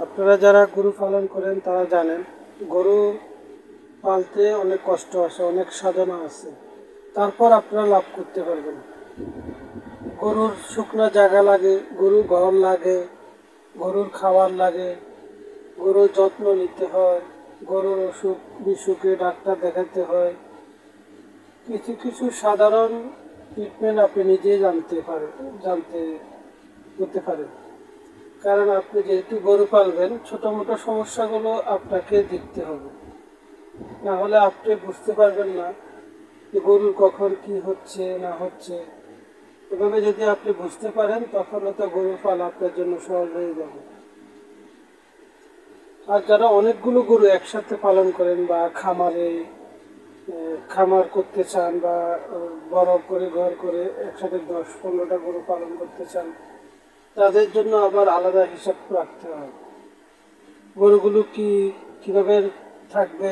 আপনারা যারা গরু পালন করেন তারা জানেন গরু পালতে অনেক কষ্ট আছে, অনেক সাধনা আছে, তারপর আপনারা লাভ করতে পারবেন। গরুর শুকনো জায়গা লাগে, গরুর ঘর লাগে, গরুর খাবার লাগে, গরুর যত্ন নিতে হয়, গরুর অসুখ বিসুখে ডাক্তার দেখাতে হয়। কিছু কিছু সাধারণ ট্রিটমেন্ট আপনি নিজেই জানতে করতে পারেন। কারণ আপনি যেহেতু গরু পালবেন, ছোটো মোটো সমস্যাগুলো আপনাকে দেখতে হবে, না হলে আপনি বুঝতে পারবেন না যে গরুর কখন কি হচ্ছে না হচ্ছে। এভাবে যদি আপনি বুঝতে পারেন তখন তো গরু পালা আপনার জন্য সহজ হয়ে যাবে। আর যারা অনেকগুলো গরু একসাথে পালন করেন বা খামার করতে চান বা বড় করে ঘর করে একসাথে 10-15টা গরু পালন করতে চান, তাদের জন্য আবার আলাদা হিসাব রাখতে হয়। গরুগুলো কিভাবে থাকবে,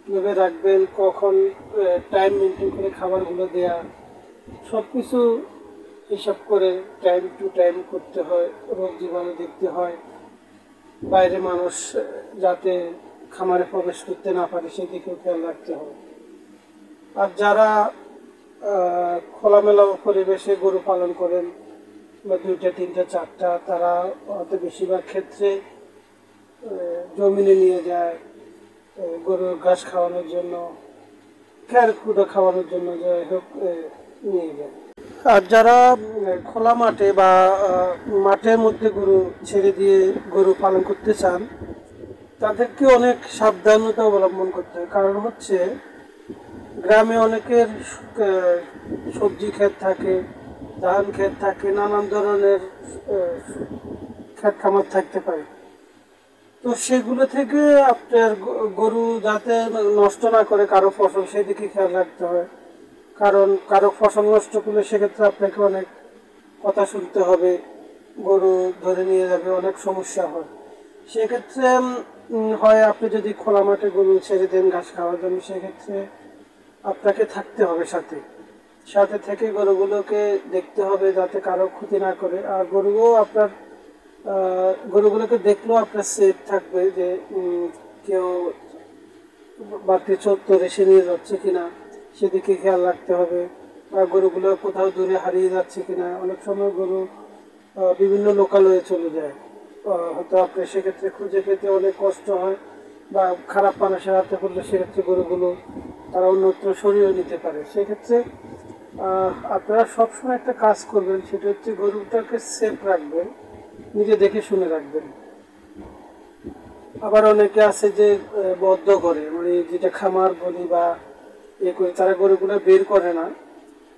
কীভাবে রাখবেন, কখন টাইম মেনটেন করে খাবারগুলো দেয়া, সব কিছু হিসাব করে টাইম টু টাইম করতে হয়। রোগ জীবাণু দেখতে হয়, বাইরে মানুষ যাতে খামারে প্রবেশ করতে না পারে সেদিকেও খেয়াল রাখতে হয়। আর যারা খোলামেলা পরিবেশে গরু পালন করেন বা 2টা 3টা 4টা, তারা হয়তো বেশিরভাগ ক্ষেত্রে জমিনে নিয়ে যায় গরুর ঘাস খাওয়ানোর জন্য, খ্যার খুঁটো খাওয়ানোর জন্য যাই হোক নিয়ে যায়। আর যারা খোলা মাঠে বা মাঠের মধ্যে গরু ছেড়ে দিয়ে গরু পালন করতে চান, তাদেরকে অনেক সাবধানতা অবলম্বন করতে হয়। কারণ হচ্ছে গ্রামে অনেকের সবজি ক্ষেত থাকে, ধান ক্ষেত থাকে, নানান ধরনের ক্ষেত খামার থাকতে পারে। তো সেগুলো থেকে আপনার গরু যাতে নষ্ট না করে কারো ফসল, সেদিকে খেয়াল রাখতে হয়। কারণ কারো ফসল নষ্ট করলে সেক্ষেত্রে আপনাকে অনেক কথা শুনতে হবে, গরু ধরে নিয়ে যাবে, অনেক সমস্যা হয়। সেক্ষেত্রে হয় আপনি যদি খোলা মাঠে গরু ছেড়ে দেন ঘাস খাওয়ার জন্য, সেক্ষেত্রে আপনাকে থাকতে হবে সাথে থেকে গরুগুলোকে দেখতে হবে যাতে কারো ক্ষতি না করে। আর গরুগুলোকে দেখলেও আপনার সেফ থাকবে যে কেউ বাড়তি চত্বরে এসে নিয়ে যাচ্ছে কিনা সেদিকে খেয়াল রাখতে হবে। আর গরুগুলো কোথাও দূরে হারিয়ে যাচ্ছে কিনা, অনেক সময় গরু বিভিন্ন লোকালয়ে চলে যায়, হয়তো আপনি সেক্ষেত্রে খুঁজে পেতে অনেক কষ্ট হয়। বা খারাপ মানুষের হাতে পড়লে সেক্ষেত্রে গরুগুলো তারা অন্যত্র সরিয়ে নিতে পারে। সেক্ষেত্রে আপনারা সবসময় একটা কাজ করবেন, সেটা হচ্ছে গরুটাকে সেফ রাখবেন, নিজে দেখে শুনে রাখবেন। আবার অনেকে আছে যে বদ্ধ করে, মানে যেটা খামার বলি বা করে, তারা গরুগুলো বের করে না।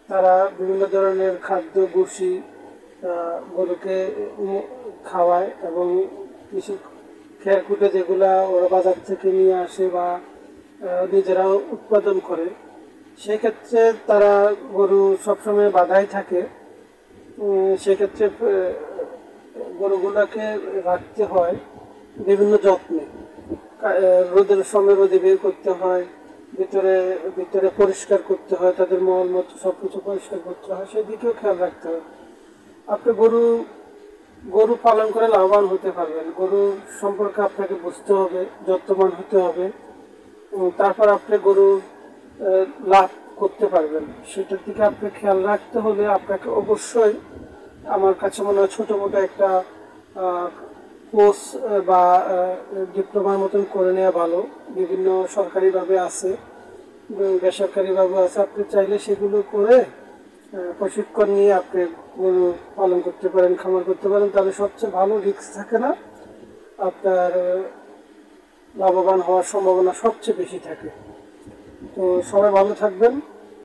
তারা বিভিন্ন ধরনের খাদ্য ভুসি গরুকে খাওয়ায় এবং কিছু খেরকুটে যেগুলা ওরা বাজার থেকে নিয়ে আসে বা নিজেরাও উৎপাদন করে, সেক্ষেত্রে তারা গরু সবসময় বাধাই থাকে। সেক্ষেত্রে গরুগুলোকে রাখতে হয় বিভিন্ন যত্নে। রোদের সময় রোদে বের করতে হয়, ভিতরে পরিষ্কার করতে হয়, তাদের মলমূত্র সব কিছু পরিষ্কার করতে হয়, সেদিকেও খেয়াল রাখতে হয়। আপনি গরু পালন করে লাভবান হতে পারবেন। গরু সম্পর্কে আপনাকে বুঝতে হবে, যত্নবান হতে হবে, তারপর আপনি গরু লাভ করতে পারবেন। সেটার দিকে আপনি খেয়াল রাখতে হলে আপনাকে অবশ্যই, আমার কাছে মনে হয়, ছোটো মোটো একটা কোর্স বা ডিপ্লোমার মতন করে নেওয়া ভালো। বিভিন্ন সরকারিভাবে আছে, বেসরকারিভাবে আছে। আপনি চাইলে সেগুলো করে প্রশিক্ষণ নিয়ে আপনি গরু পালন করতে পারেন, খামার করতে পারেন, তাহলে সবচেয়ে ভালো, রিস্ক থাকে না, আপনার লাভবান হওয়ার সম্ভাবনা সবচেয়ে বেশি থাকে। তো সবাই ভালো থাকবেন।